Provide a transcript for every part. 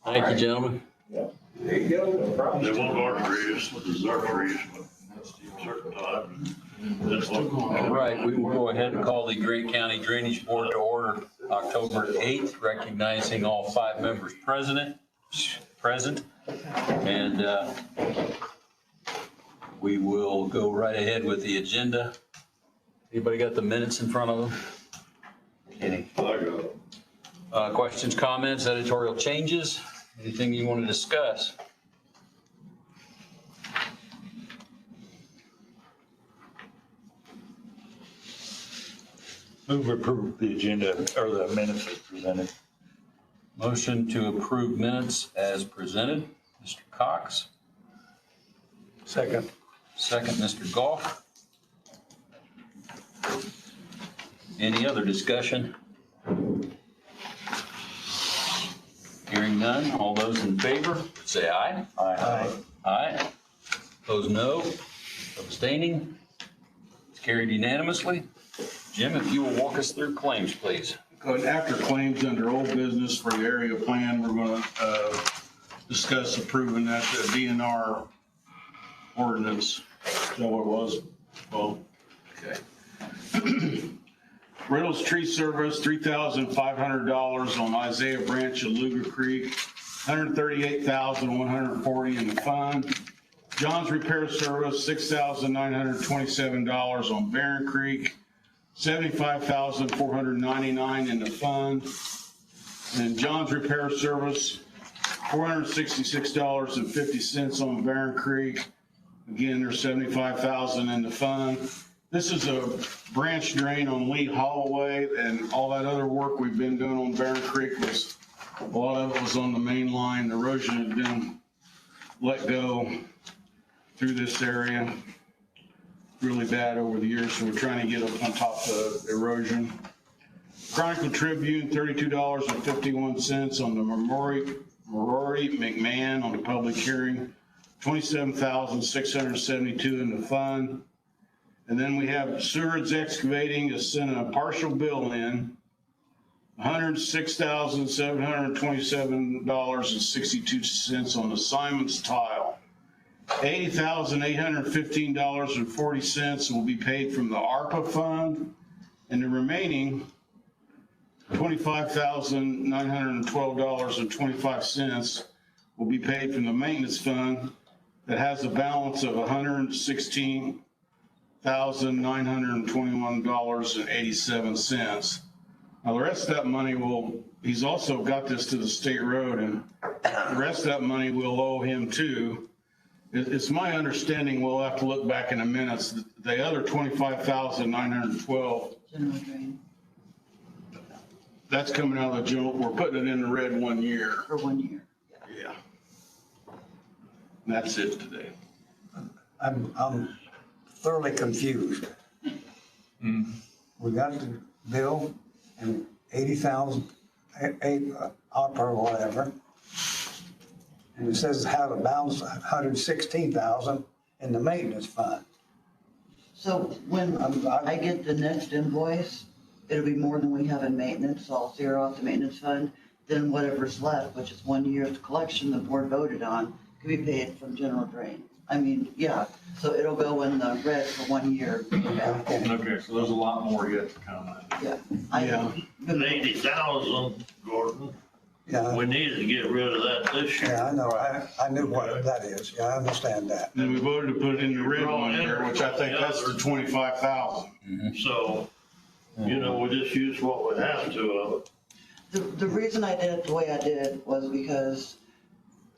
Thank you, gentlemen. There you go, no problem. They won't our trees, our trees, but certain times. That's what. All right, we will go ahead and call the Grant County Drainage Board to order October 8th, recognizing all 5 members present. And we will go right ahead with the agenda. Anybody got the minutes in front of them? Any questions, comments, editorial changes? Anything you want to discuss? Move to approve the agenda or the minutes as presented. Motion to approve minutes as presented. Mr. Cox. Second. Second, Mr. Goff. Any other discussion? Hearing none, all those in favor, say aye. Aye. Aye. Opposed, no. Abstaining? It's carried unanimously. Jim, if you will walk us through claims, please. Good. After claims under old business for the area plan, we're going to discuss approving that DNR ordinance. Is that what it was? Well, okay. Reynolds Tree Service, $3,500 on Isaiah Branch of Luger Creek, $138,140 in the fund. John's Repair Service, $6,927 on Barron Creek, $75,499 in the fund. And John's Repair Service, $466.50 on Barron Creek. Again, there's $75,000 in the fund. This is a branch drain on Lee Holloway, and all that other work we've been doing on Barron Creek was, a lot of it was on the main line. The erosion had been let go through this area really bad over the years, so we're trying to get up on top of the erosion. Chronicle Tribune, $32.51 on the Rory McMahon on the public hearing, $27,672 in the fund. And then we have Seward's Excavating is sending a partial bill in, $106,727.62 on the Simon's Tile. $80,815.40 will be paid from the ARPA fund, and the remaining $25,912.25 will be paid from the maintenance fund that has a balance of $116,921.87. Now, the rest of that money he's also got this to the state road, and the rest of that money we'll owe him too. It's my understanding, we'll have to look back in a minute, the other $25,912, General drain that's coming out of the general, we're putting it in the red 1 year. for 1 year. Yeah. And that's it today. I'm thoroughly confused. We got the bill and 80,000, opera or whatever. And it says how to balance 116,000 in the maintenance fund. So when I get the next invoice, it'll be more than we have in maintenance, so I'll zero out the maintenance fund. Then whatever's left, which is 1 year's collection the board voted on, can be paid from general drain. I mean, yeah, so it'll go in the red for 1 year. Okay, so there's a lot more yet to come. Yeah. Yeah. $80,000, Gordon. Yeah, We needed to get rid of that this year. yeah, I know. I knew what that is. Yeah, I understand that. Then we voted to put it in the red 1 year, which I think that's for 25,000. So, you know, we just use what we have to of it. The reason I did it the way I did was because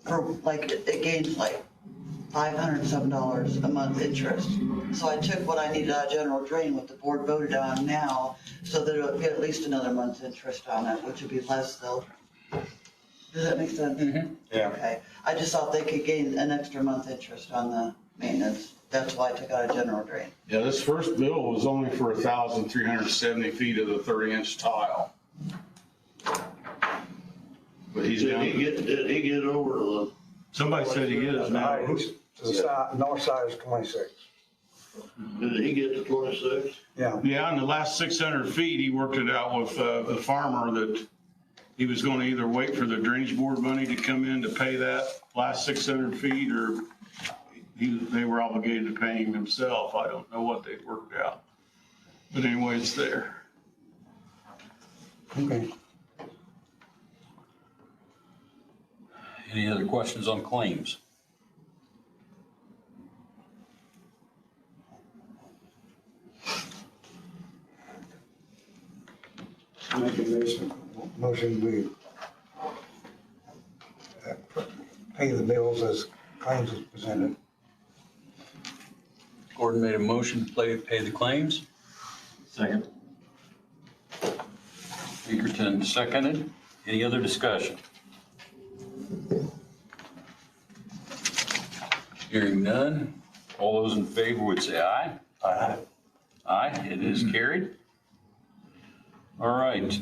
for like, it gains like $507 a month interest. So I took what I needed out of general drain, what the board voted on now, so that it'll get at least another month's interest on it, which would be less though. Does that make sense? Yeah. Okay, I just thought they could gain an extra month interest on the maintenance. That's why I took out a general drain. Yeah, this first bill was only for 1,370 feet of the 30-inch tile. But he's Did down. did he get over to Somebody said he is now. The side, north side is 26. did he get to 26? Yeah. Yeah, in the last 600 feet, he worked it out with the farmer that he was gonna either wait for the drainage board money to come in to pay that last 600 feet, or they were obligated to pay him himself. I don't know what they worked out. But anyway, it's there. Okay. Any other questions on claims? Make a motion, we pay the bills as claims is presented. Gordon made a motion to pay the claims. Second. Pinkerton seconded. Any other discussion? Hearing none. All those in favor would say aye. Aye. Aye, it is carried. All right,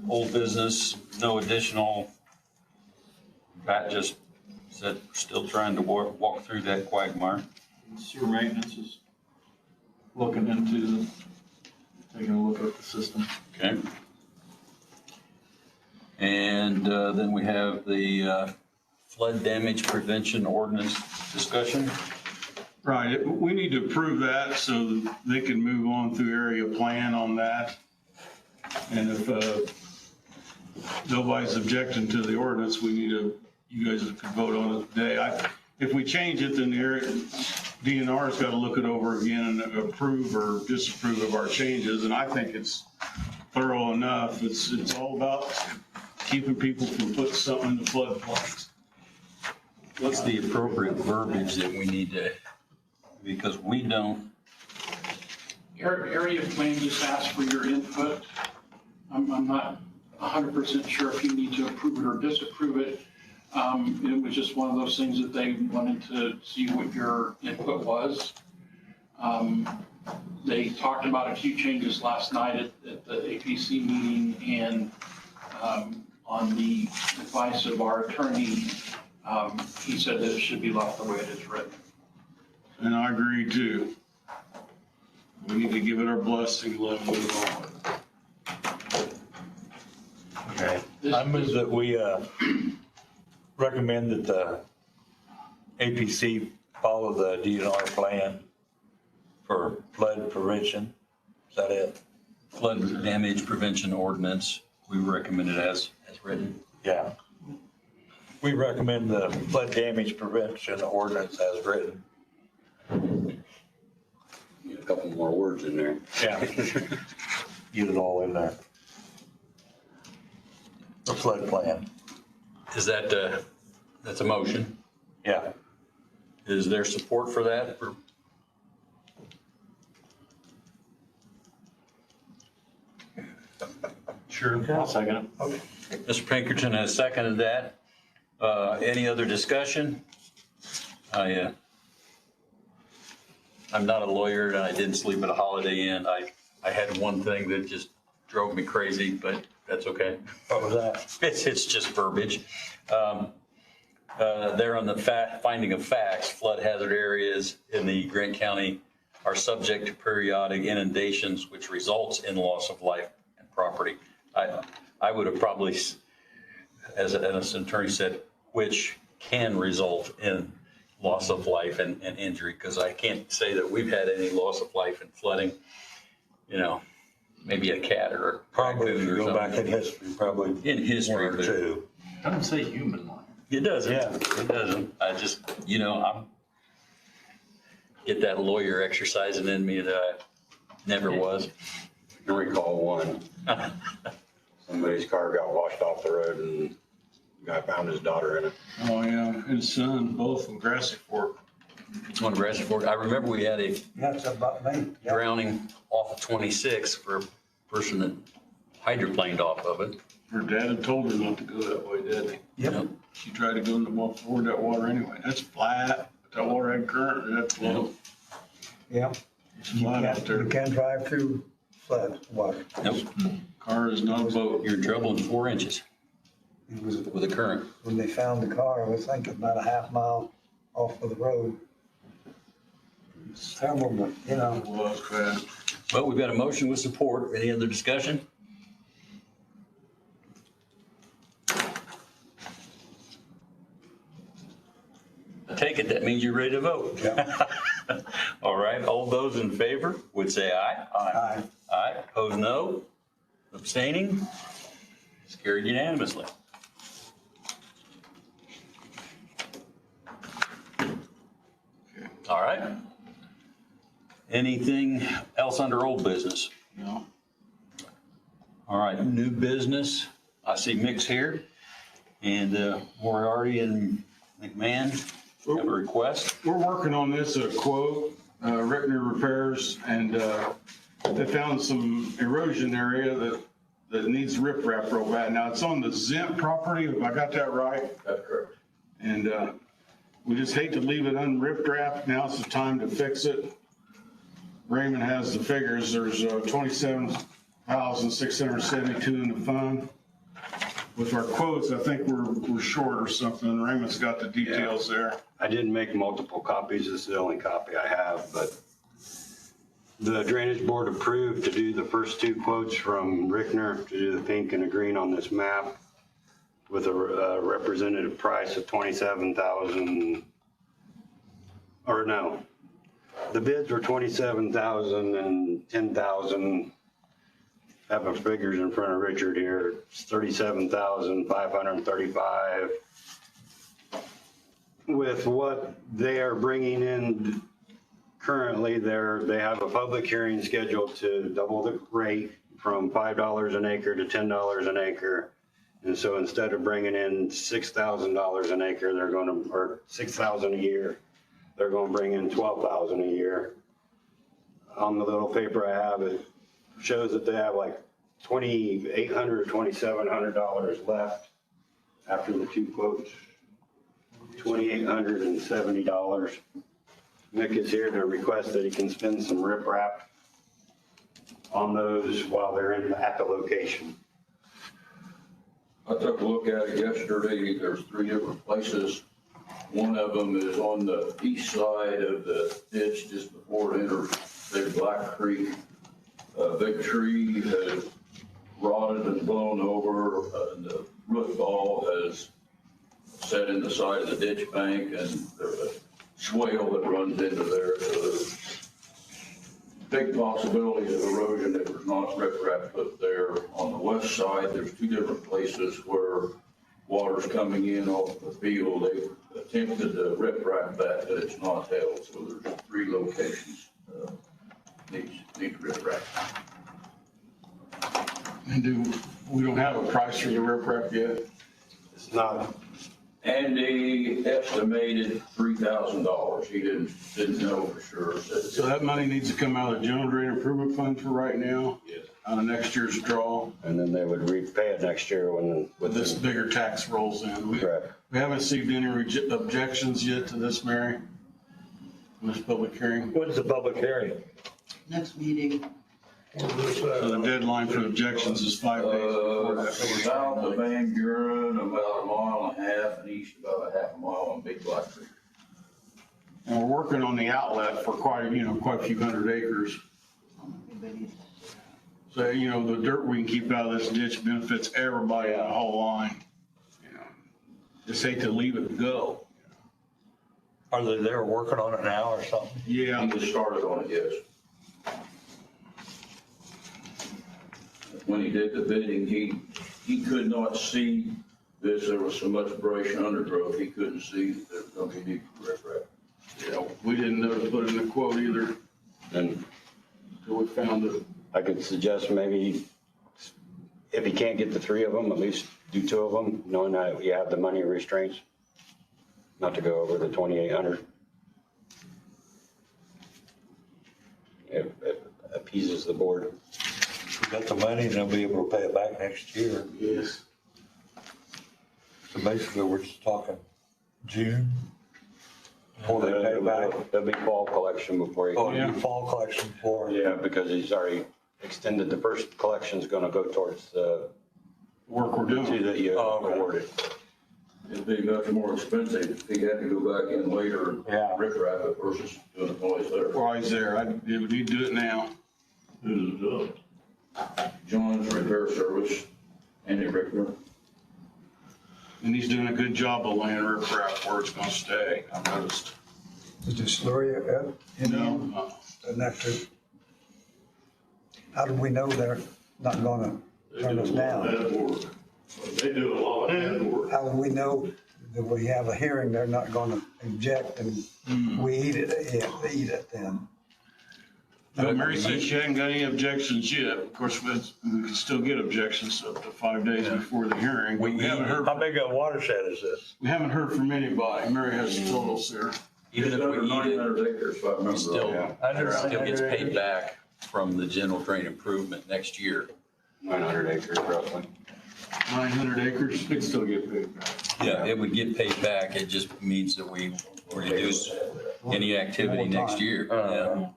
old business, no additional. Pat just said, we're still trying to walk through that quagmire. Sewer maintenance is looking into, taking a look at the system. Okay. And then we have the flood damage prevention ordinance discussion. Right, we need to approve that so that they can move on through area plan on that. And if nobody's objecting to the ordinance, we need to, you guys could vote on it today. If we change it, then the area, DNR's got to look it over again and approve or disapprove of our changes. And I think it's thorough enough. It's all about keeping people from putting something in the floodplains. What's the appropriate verbiage that we need to, because we don't, Area plan just asks for your input. I'm not 100% sure if you need to approve it or disapprove it. It was just one of those things that they wanted to see what your input was. They talked about a few changes last night at the APC meeting, and on the advice of our attorney, he said that it should be left the way it is written. And I agree too. We need to give it our blessing, let them move on. Okay. I move that we recommend that the APC follow the DNR plan for flood prevention. Is that it? flood damage prevention ordinance, we recommend it as written. Yeah. We recommend the flood damage prevention ordinance as written. A couple more words in there. Yeah. Get it all in there. The flood plan. Is that, that's a motion? Yeah. Is there support for that? Sure. I'll second it. Mr. Pinkerton has seconded that. Any other discussion? I'm not a lawyer and I didn't sleep at a Holiday Inn. I had one thing that just drove me crazy, but that's okay. What was that? It's just verbiage. There on the finding of facts, flood hazard areas in the Grant County are subject to periodic inundations, which results in loss of life and property. I would have probably, as an attorney said, which can result in loss of life and injury, because I can't say that we've had any loss of life in flooding. You know, maybe a cat or a Probably, if raccoon you or go something. back in history, probably. In history, One or but- two. Doesn't say human life. It doesn't. Yeah. It doesn't. I just, I'm get that lawyer exercising in me that I never was. I can recall one. Somebody's car got washed off the road and the guy found his daughter in it. Oh, yeah, and his son, both in Grassy Fork. On Grassy Fork. I remember we had a That's about me. Yeah. drowning off of 26 for a person that hydroplaned off of it. Her dad had told her not to go that way, didn't he? Yep. She tried to go in the toward that water anyway. That's flat. That water had current, that flow. Yeah. It's You flat out can't, there. you can't drive through flood water. Nope. Car is not a boat. You're in trouble in 4 inches It was, with a current. when they found the car, I was thinking about a half mile off of the road. It's terrible, but, It was bad. But we've got a motion with support. Any other discussion? take it that means you're ready to vote. All right, all those in favor would say aye. Aye. Aye, opposed no. Abstaining? It's carried unanimously. All right. Anything else under old business? No. All right, new business. I see Mick's here. And Moriarty and McMahon have a request. We're working on this, a quote, Rickner Repairs, and they found some erosion area that needs riprap real bad. Now, it's on the Zent property, if I got that right. That's correct. And we just hate to leave it unriprap. Now's the time to fix it. Raymond has the figures. There's 27,672 in the fund. With our quotes, I think we're short or something. Raymond's got the details there. I didn't make multiple copies. This is the only copy I have, but the drainage board approved to do the first two quotes from Rickner to do the pink and the green on this map with a representative price of 27,000, or no, the bids were 27,000 and 10,000. Have my figures in front of Richard here. It's 37,535. With what they are bringing in currently, they have a public hearing scheduled to double the rate from $5 an acre to $10 an acre. And so instead of bringing in $6,000 an acre, they're going to, or $6,000 a year, they're going to bring in $12,000 a year. On the little paper I have, it shows that they have like $2,800 or $2,700 left after the two quotes. $2,870. Mick is here to request that he can spend some riprap on those while they're at the location. I took a look at it yesterday. There's 3 different places. One of them is on the east side of the ditch just before it enters Big Black Creek. A big tree has rotted and blown over, and the root ball has set in the side of the ditch bank, and there's a swale that runs into there. So there's big possibility of erosion if there's not riprap put there. On the west side, there's 2 different places where water's coming in off the field. They've attempted to riprap that, but it's not held. So there's 3 locations need riprap. And we don't have a price for the riprap yet? It's not, Andy estimated $3,000. He didn't know for sure. So that money needs to come out of the general drain improvement fund for right now, Yes. out of next year's draw, and then they would repay it next year when, with this bigger tax rolls in. We Correct. haven't received any objections yet to this, Mary, in this public hearing. When's the public hearing? Next meeting. So the deadline for objections is 5 days before that. South of Van Buren, about 1.5 miles, and east about a half a mile on Big Black Creek. And we're working on the outlet for quite a few hundred acres. So, the dirt we can keep out of this ditch benefits everybody in the whole line. Just hate to leave it go. Are they there working on it now or something? Yeah. He just started on it, yes. When he did the bidding, he could not see this. There was so much brush undergrowth, he couldn't see that there was going to be need for riprap. We didn't know to put in the quote either and until we found it. I could suggest maybe if he can't get the 3 of them, at least do 2 of them, knowing that you have the money restraints, not to go over the 2,800. It appeases the board. We got the money and they'll be able to pay it back next year. Yes. So basically, we're just talking June before they pay back. There'll be fall collection before Oh, you. it'll be fall collection for. Yeah, because he's already extended, the first collection's gonna go towards the Work we're two doing. that you Oh, okay. awarded. It'd be much more expensive if he had to go back in later and Yeah. riprap it versus doing it while he's there. While he's there, we need to do it now. Who's it doing? John's Repair Service, Andy Rickner. And he's doing a good job of laying riprap where it's gonna stay, I've noticed. Did you slurry it up? You know, Doesn't have to. How do we know they're not gonna turn us down? They do a lot of head work. How do we know that we have a hearing, they're not gonna object and we eat it then? Mary said she hadn't got any objections yet. Of course, we can still get objections up to 5 days before the hearing. We haven't heard, How big a watershed is this? we haven't heard from anybody. Mary has the totals there. Even if Under we eat it, 900 acres, if I remember it still, right. it still gets paid back from the general drain improvement next year. 900 acres roughly. 900 acres. It'd still get paid back. Yeah, it would get paid back. It just means that we reduce any activity next year. Yeah.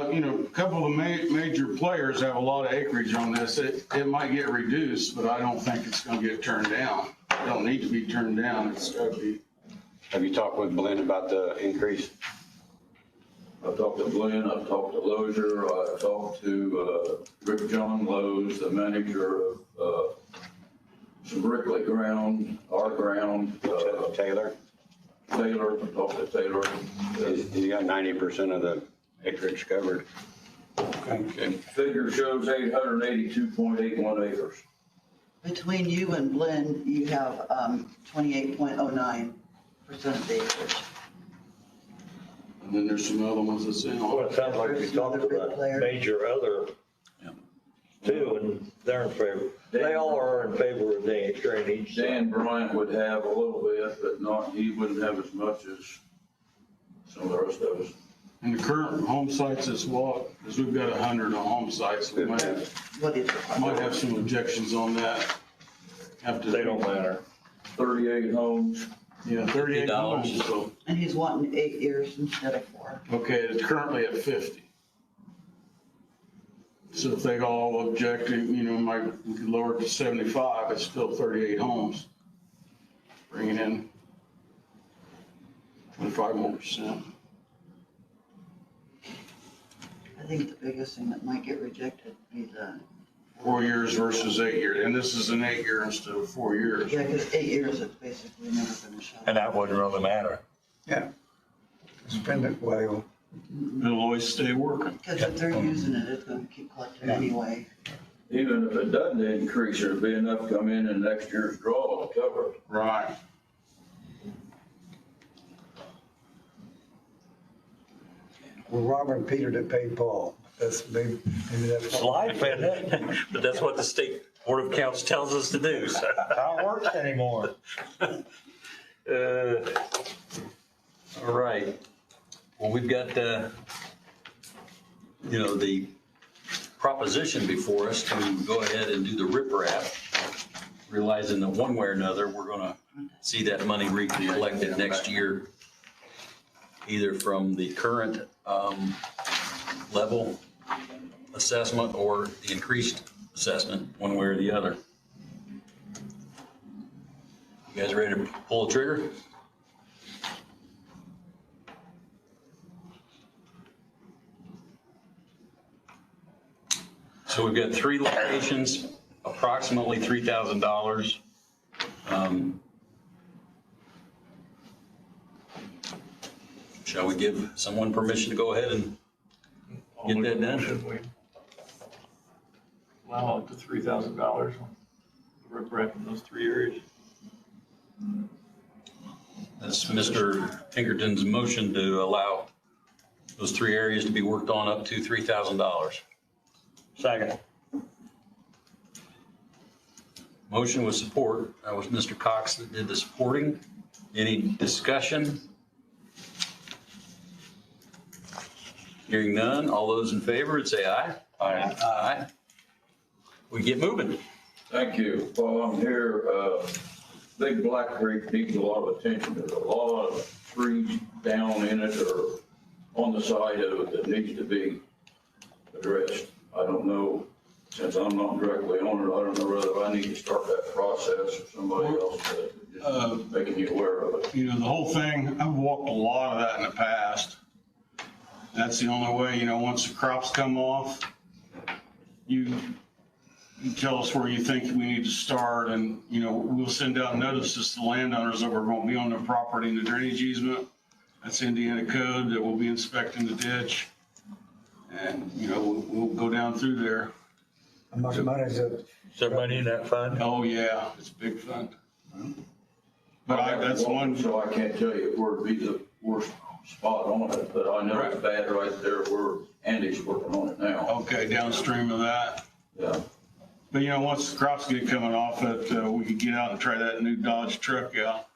You know, a couple of major players have a lot of acreage on this. It might get reduced, but I don't think it's gonna get turned down. It don't need to be turned down. It's gotta be. Have you talked with Glenn about the increase? I've talked to Glenn, I've talked to Lozier, I've talked to Rick John Lowe's, the manager of some Brickley ground, our ground, Taylor? Taylor, I've talked to Taylor. He's got 90% of the acreage covered. Okay. Figure shows 882.81 acres. Between you and Blinn, you have 28.09% of the acreage. And then there's some other ones that's in. Well, it sounds like we talked about major other too, and they're in favor. They all are in favor of the drainage. Dan Bryant would have a little bit, but not, he wouldn't have as much as some of the rest of us. And the current home sites is what? Because we've got 100 on home sites. We might have some objections on that. They don't matter. 38 homes. Yeah, 38 homes. So, And he's wanting 8 years instead of 4. okay, it's currently at 50. So if they all object, you know, we could lower it to 75, it's still 38 homes. Bringing in 25 more %. I think the biggest thing that might get rejected would be the, 4 years versus 8 years, and this is an 8 year instead of 4 years. yeah, because 8 years, it's basically never been a shot. And that wouldn't really matter. Yeah. Spend it well. It'll always stay working. Because if they're using it, it's gonna keep collecting anyway. Even if it doesn't increase, there'd be enough come in next year's draw to cover it. Right. Well, Robert and Peter that paid Paul. Maybe that's. It's life, isn't it? But that's what the state board of accounts tells us to do, so. How it works anymore. All right. Well, we've got, the proposition before us to go ahead and do the riprap, realizing that one way or another, we're gonna see that money recollected next year, either from the current level assessment or the increased assessment, one way or the other. You guys ready to pull the trigger? So we've got 3 locations, approximately $3,000. Shall we give someone permission to go ahead and get that done? Should we allow up to $3,000 on riprap in those 3 areas? That's Mr. Pinkerton's motion to allow those 3 areas to be worked on up to $3,000. Second. Motion with support. That was Mr. Cox that did the supporting. Any discussion? Hearing none. All those in favor would say aye. Aye. Aye. We get moving. Thank you. While I'm here, Big Black Creek needs a lot of attention. There's a lot of trees down in it or on the side of it that needs to be addressed. I don't know, since I'm not directly on it, I don't know whether I need to start that process or somebody else, just making you aware of it. You know, the whole thing, I've walked a lot of that in the past. That's the only way, you know, once the crops come off, you You tell us where you think we need to start, and, you know, we'll send out notices to landowners that we're gonna be on their property in the drainage easement. That's Indiana code, that we'll be inspecting the ditch. And, you know, we'll go down through there. How much money is it? Is there money in that fund? Oh, yeah, it's a big fund. But that's one, So I can't tell you where would be the worst spot on it, but I know it's bad right there where Andy's working on it now. okay, downstream of that. Yeah. But, you know, once the crops get coming off it, we could get out and try that new Dodge truck out.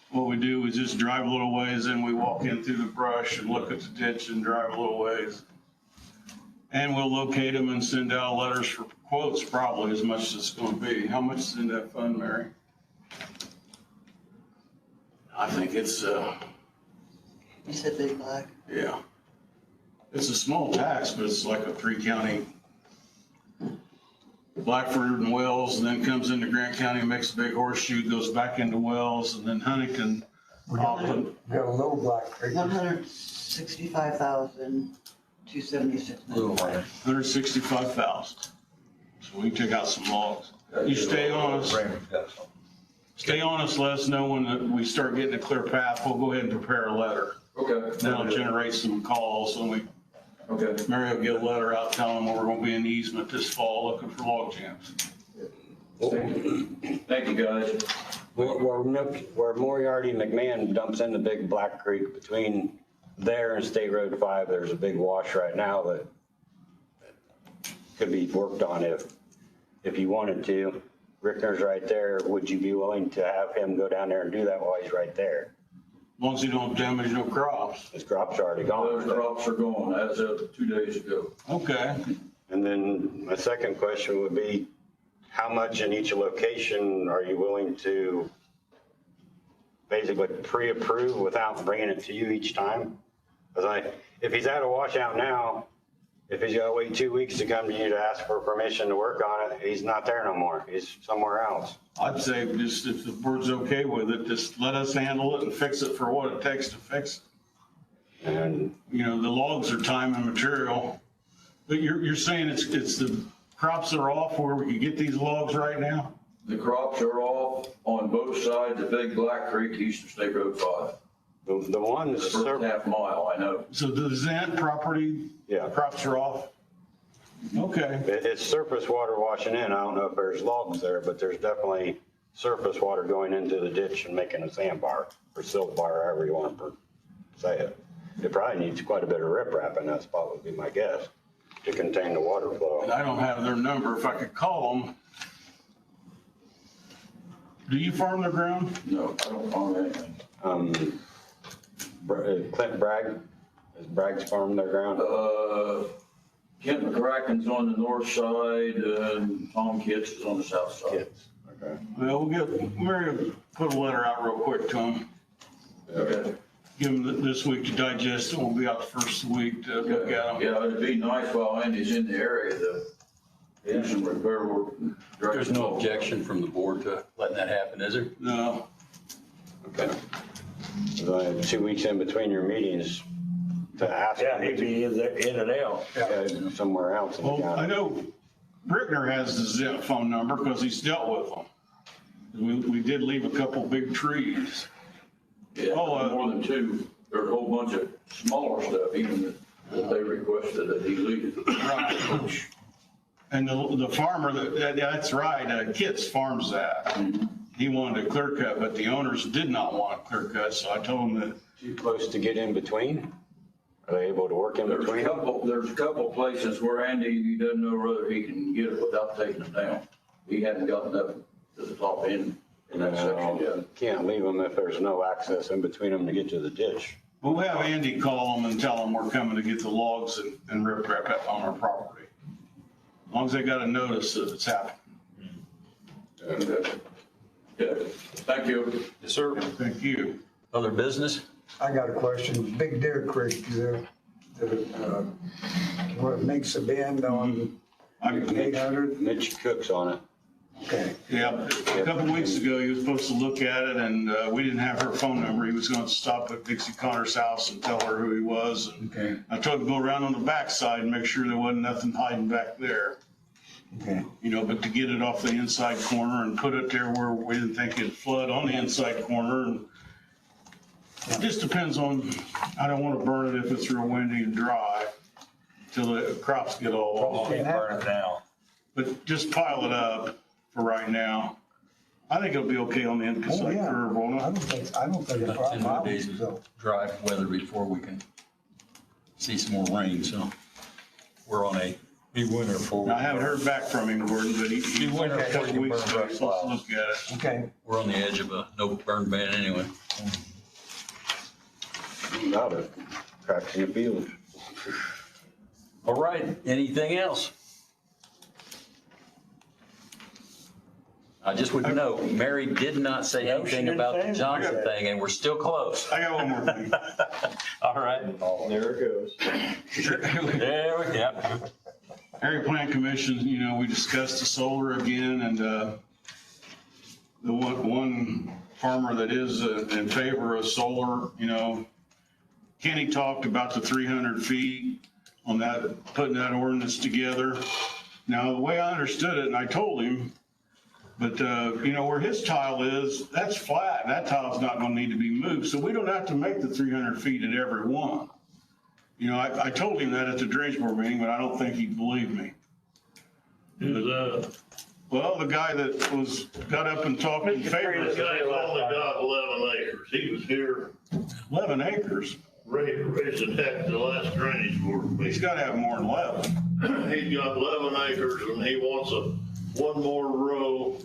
What we do is just drive a little ways, then we walk in through the brush and look at the ditch and drive a little ways. And we'll locate them and send out letters for quotes, probably as much as it's gonna be. How much is in that fund, Mary? I think it's, You said Big Black. yeah. It's a small tax, but it's like a 3-county. Blackford and Wells, and then comes into Grant County, makes a big horseshoe, goes back into Wells, and then Huntington. Auckland. We got a little Black Creek. 165,276. Little money. 165,000. So we can take out some logs. You stay on us, Raymond's got some. stay on us, let us know when we start getting a clear path. We'll go ahead and prepare a letter. Okay. That'll generate some calls, and Okay. Mary will get a letter out telling them we're gonna be in easement this fall looking for log jams. Thank you, guys. Where Moriarty McMahon dumps into Big Black Creek between there and State Road 5, there's a big wash right now that could be worked on if you wanted to. Rickner's right there. Would you be willing to have him go down there and do that while he's right there? As long as you don't damage no crops. His crops are already Those gone. crops are gone as of 2 days ago. Okay. And then my second question would be, how much in each location are you willing to basically pre-approve without bringing it to you each time? Because if he's at a washout now, if he's got to wait 2 weeks to come to you to ask for permission to work on it, he's not there no more. He's somewhere else. I'd say just if the board's okay with it, just let us handle it and fix it for what it takes to fix it. And You know, the logs are time and material, but you're saying it's the crops are off where we can get these logs right now? The crops are off on both sides of Big Black Creek, east of State Road 5. the ones, The first half mile, I know. So the Zant property, Yeah. crops are off? Okay, it's surface water washing in. I don't know if there's logs there, but there's definitely surface water going into the ditch and making a sandbar or silt bar, however you want to say it. It probably needs quite a bit of riprap in that spot would be my guess to contain the water flow. and I don't have their number. If I could call them. Do you farm the ground? No, I don't farm anything. Clint Bragg, is Bragg's farm their ground? Kent McCracken's on the north side, and Tom Kitts is on the south side. Kids. Okay. Well, Mary will put a letter out real quick to them. Okay. Give them this week to digest it. We'll be out the first week to look at them. Yeah, it'd be nice while Andy's in the area to do some repair work. There's no objection from the board to letting that happen, is there? No, Okay. So I have 2 weeks in between your meetings to ask. Yeah, he'd be in and out. Somewhere else in the well, I county. know Brickner has the Zip phone number because he's dealt with them. We did leave a couple big trees. Yeah, Oh, more than two. There's a whole bunch of smaller stuff even that they requested that he leave. Right. And the farmer, that's right, Kitts farms that. He wanted a clear cut, but the owners did not want a clear cut, so I told him that, Too close to get in between? Are they able to work in There's a between? couple places where Andy, he doesn't know whether he can get it without taking it down. He hadn't gotten up to the top end in that section yet. Can't leave them if there's no access in between them to get to the ditch. we'll have Andy call them and tell them we're coming to get the logs and rip rap on our property. As long as they got a notice that it's happening. Okay. Yeah, thank you. Yes, sir. Thank you. Other business? I got a question. Big Deer Creek, where it makes a bend on 800? Mitch Cook's on it. Okay. Yeah, a couple weeks ago, he was supposed to look at it, and we didn't have her phone number. He was going to stop at Dixie Connor's house and tell her who he was. And Okay. I told him to go around on the backside and make sure there wasn't nothing hiding back there. Okay. But to get it off the inside corner and put it there where we didn't think it'd flood on the inside corner. And it just depends on, I don't want to burn it if it's real windy and dry till the crops get all off. Can't burn it now. But just pile it up for right now. I think it'll be okay on the Oh, inside yeah. curve, won't I it? don't think it's About 10 more a days problem, so. of dry weather before we can see some more rain, so we're on a, Be winter for. Now, I haven't heard back from him, Gordon, but he Be winter a before couple you weeks burn ago, brush let's piles. look at it. Okay. we're on the edge of a no burn ban anyway. Not a cracks in the field. All right, anything else? I just would note, Mary did not say No, she anything didn't about say the anything. Johnson thing, and we're still close. I got one more thing. All right. There it goes. There we go. Area Plan Commission, we discussed the solar again, and the one farmer that is in favor of solar, Kenny talked about the 300 feet on that, putting that ordinance together. Now, the way I understood it, and I told him, but, where his tile is, that's flat, and that tile's not gonna need to be moved, so we don't have to make the 300 feet at every one. I told him that at the drainage board meeting, but I don't think he believed me. Who's that? Well, the guy that got up and talked in favor This of guy's only got 11 acres. He was here 11 acres. raising heck the last drainage board He's meeting. gotta have more than 11. He's got 11 acres and he wants one more row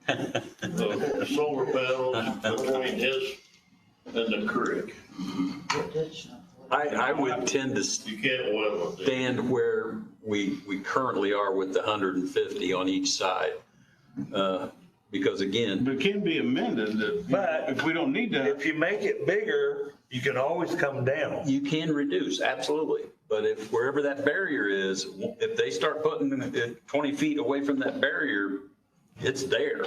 of solar panels between his and the creek. I would tend to You can't well it. stand where we currently are with the 150 on each side. Because again, But it can be amended that, But- if we don't need that. If you make it bigger, you can always come down. you can reduce, absolutely. But if wherever that barrier is, if they start putting it 20 feet away from that barrier, it's there.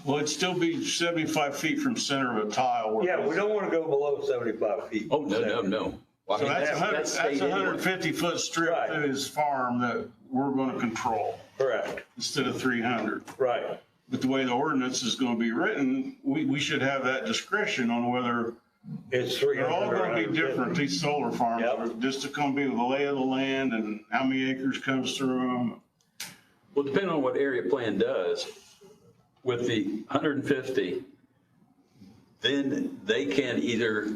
Well, it'd still be 75 feet from center of a tile. where- Yeah, we don't want to go below 75 feet. Oh, no. Well, I So mean, that's that's state a anyway. 150-foot strip Right. through his farm that we're gonna control Correct, instead of 300. right. But the way the ordinance is gonna be written, we should have that discretion on whether It's they're 300 all or gonna be 150. different, these solar farms. Yep. Are just gonna be the lay of the land and how many acres comes through them. Well, depending on what area plan does, with the 150, then they can either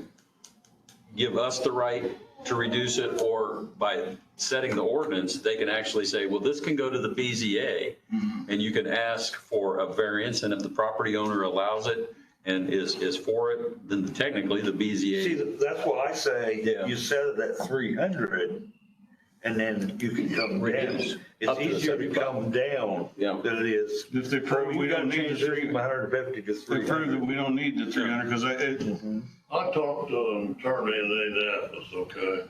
give us the right to reduce it, or by setting the ordinance, they can actually say, well, this can go to the BZA, and you can ask for a variance, and if the property owner allows it and is for it, then technically the See, BZA. that's why I say, Yeah. you set it at 300, and then you can come down. Reduce up It's to the easier to 75. come down Yeah. than it is. If they prove we You gotta don't need change the this from 300, 150 to they prove that 300. we don't need the 300, because I talked to an attorney in Indianapolis, okay,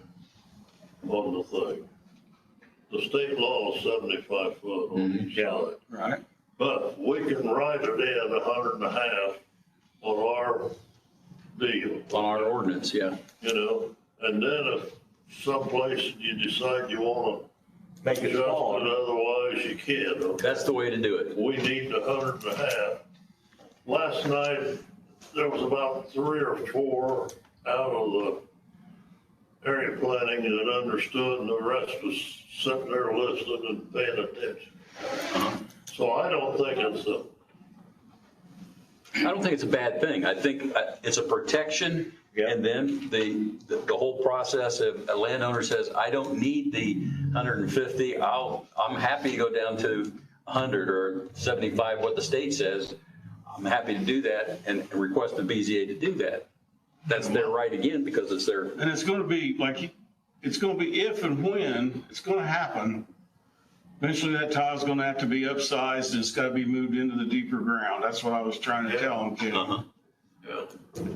on the thing. The state law is 75 foot on each Yeah. side. right? But we can write it in 100.5 on our deal, On our ordinance, yeah. And then if someplace you decide you wanna Make adjust it it, smaller. otherwise you can't, okay? That's the way to do it. We need the 100.5. Last night, there was about 3 or 4 out of the area planning that understood, and the rest was sitting there listening and paying attention. So I don't think I don't think it's a bad thing. I think it's a protection. Yeah. And then the whole process of a landowner says, I don't need the 150. I'm happy to go down to 100 or 75, what the state says. I'm happy to do that and request the BZA to do that. That's their right again, because it's their, And it's gonna be like, it's gonna be if and when it's gonna happen. Eventually that tile's gonna have to be upsized and it's gotta be moved into the deeper ground. That's what I was trying to tell them, Ken.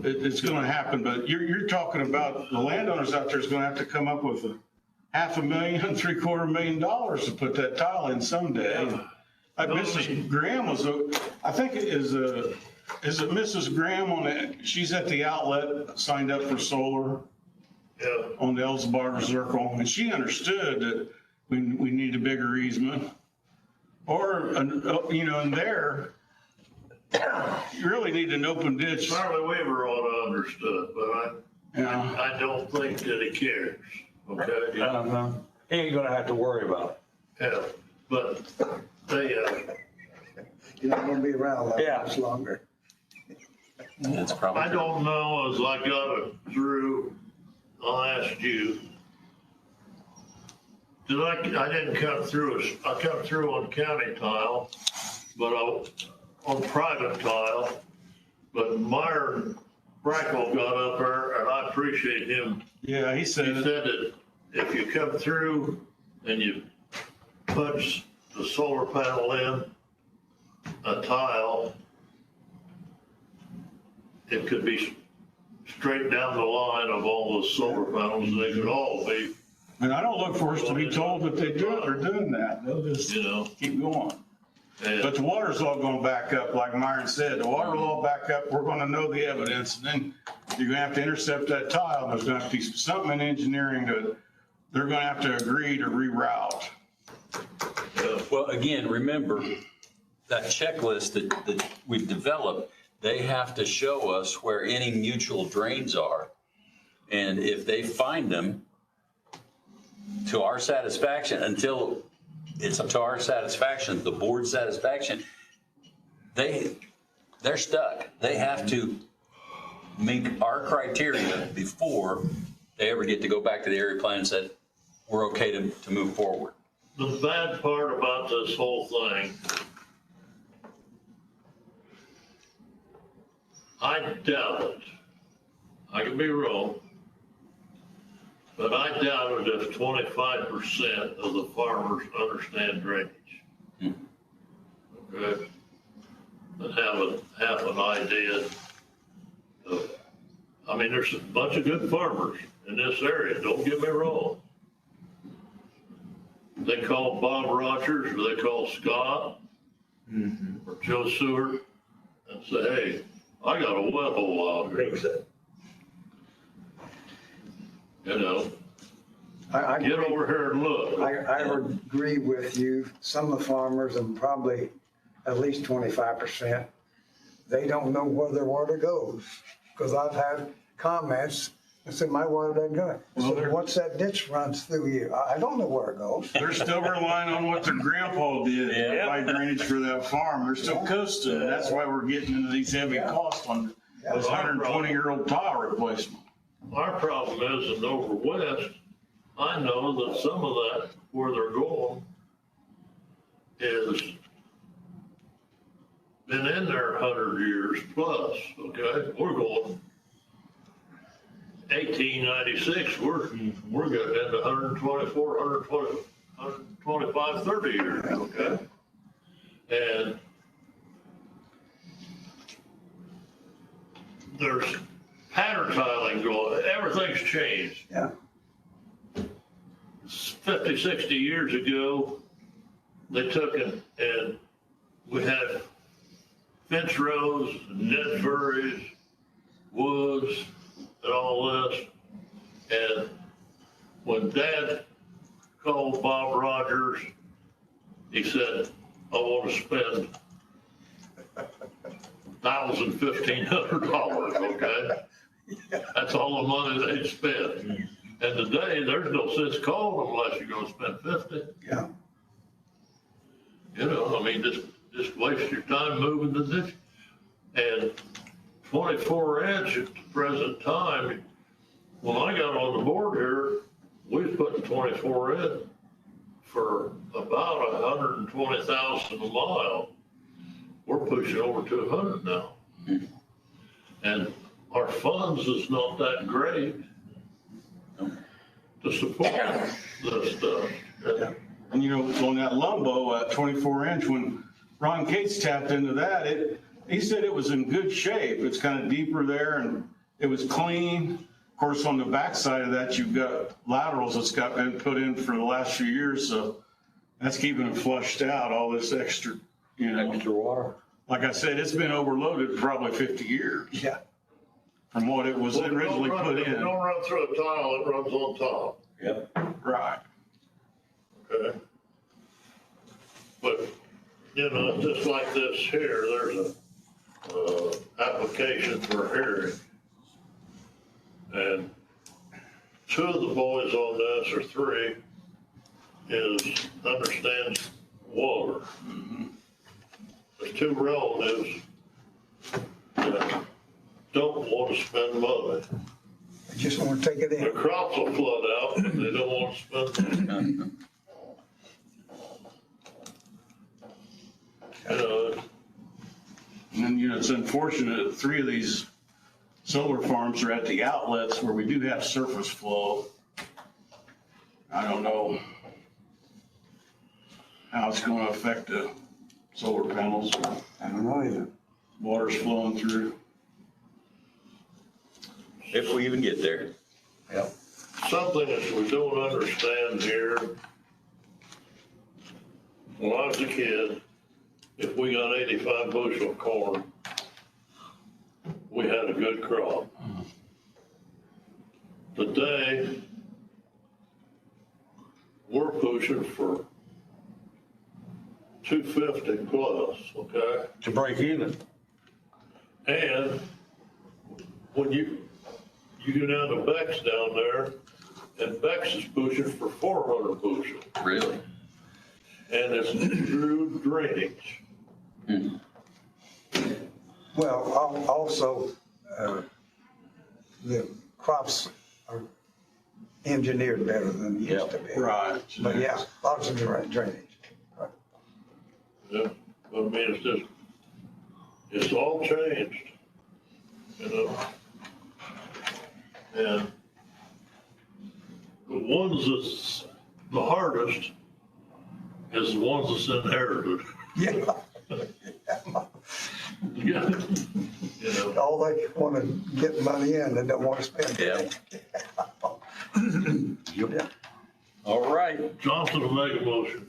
It's gonna happen, but you're talking about the landowners out there is gonna have to come up with $500,000, $750,000 to put that tile in someday. Mrs. Graham I think is it Mrs. Graham on it? She's at the outlet, signed up for solar on the Ellsbarger Circle, and she understood that we need a bigger easement. Or, you know, in there, you really need an open ditch. Charlie Weaver ought to understood, but You know, I don't think that he cares, okay? He ain't gonna have to worry about Yeah, but they, You're not gonna be around that Yeah. much longer. That's probably. I don't know, as I got it through, I'll ask you. I didn't come through, I come through on county tile, but on private tile. But Myron Brackle got up there, and I appreciate him. yeah, he He said said that if you come through and you punch the solar panel in a tile, it could be straight down the line of all the solar panels, and they could all be, and I don't look for us to be told that they're doing that. They'll just you know. keep going. And But the water's all gonna back up, like Myron said. The water will all back up. We're gonna know the evidence, and then you're gonna have to intercept that tile. There's gonna have to be something in engineering that they're gonna have to agree to reroute. Well, again, remember that checklist that we've developed, they have to show us where any mutual drains are. And if they find them to our satisfaction, until it's up to our satisfaction, the board's satisfaction, they're stuck. They have to meet our criteria before they ever get to go back to the area plan and said, we're okay to move forward. the bad part about this whole thing, I doubt it. I could be wrong, but I doubt it if 25% of the farmers understand drainage. Okay? And have an idea of, I mean, there's a bunch of good farmers in this area, don't get me wrong. They call Bob Rogers, or they call Scott, or Joe Seward, and say, hey, I got a wet hole out here. You know, I get agree. over here and look. I agree with you. Some of the farmers, and probably at least 25%, they don't know where their water goes. Because I've had comments that say, my water doesn't go. Well, So once that ditch runs through you, I don't know where it goes. They're still relying on what their grandpa did to Yeah. provide drainage for that farm. They're still coasting. That's why we're getting into these heavy costs on this 120-year-old tile replacement. Our problem is in over west, I know that some of that, where they're going, is been in there 100 years plus, okay? We're going 1896, we're getting into 124, 120, 125, 30 years, okay? And there's pattern tiling going, everything's changed. Yeah. 50, 60 years ago, they took and we had fence rows, net furries, woods, and all this. And when Dad called Bob Rogers, he said, I want to spend $1,000, $1,500, okay? That's all the money they'd spend. And today, there's no sense calling them unless you're gonna spend 50. Yeah. You know, I mean, just waste your time moving the ditch. And 24 inch at the present time, when I got on the board here, we was putting 24 in for about 120,000 a mile. We're pushing over 200 now. And our funds is not that great to support this stuff. And you know, on that Lumbo at 24 inch, when Ron Cates tapped into that, he said it was in good shape. It's kind of deeper there and it was clean. Of course, on the backside of that, you've got laterals that's got been put in for the last few years. So that's keeping it flushed out, all this extra, you know. Extra water. Like I said, it's been overloaded for probably 50 years Yeah. from what it was originally put If you in. don't run through a tile, it runs on top. Yep. Right. Okay. But you know, it's just like this here, there's a, application for hearing. And two of the boys on this, or three, understands water. There's two relatives that don't want to spend money. I just want to take it The in. crops will flood out, but they don't want to spend money. You know, And, you know, it's unfortunate, 3 of these solar farms are at the outlets where we do have surface flow. I don't know how it's gonna affect the solar panels. I don't know either. Water's flowing through. If we even get there. something that we don't understand here. When I was a kid, if we got 85 bushel of corn, we had a good crop. Today, we're pushing for 250 plus, okay? To break even. And when you go down to Beck's down there, and Beck's is pushing for 400 bushel. Really? And it's through drainage. Well, also, the crops are engineered better than they used to be. Right. But yeah, lots of drainage. Yeah, I mean, it's just, it's all changed, you know? And the ones that's the hardest is the ones that's inherited. Yeah, Yeah. You know, all they want to get money in, they don't want to spend it. Yeah. All right, Johnson will make a motion.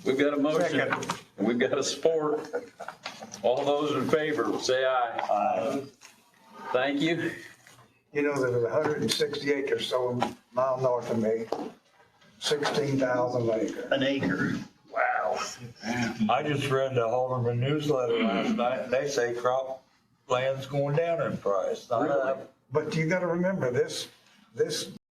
we've got a motion Second. and we've got a support. All those in favor, say aye. Aye. Thank you. You know, there's 160 acres, so a mile north of me, 16,000 acres. An acre. Wow. I just read the Halderman newsletter last night, and they say crop land's going down in price, not up. But you got to remember, this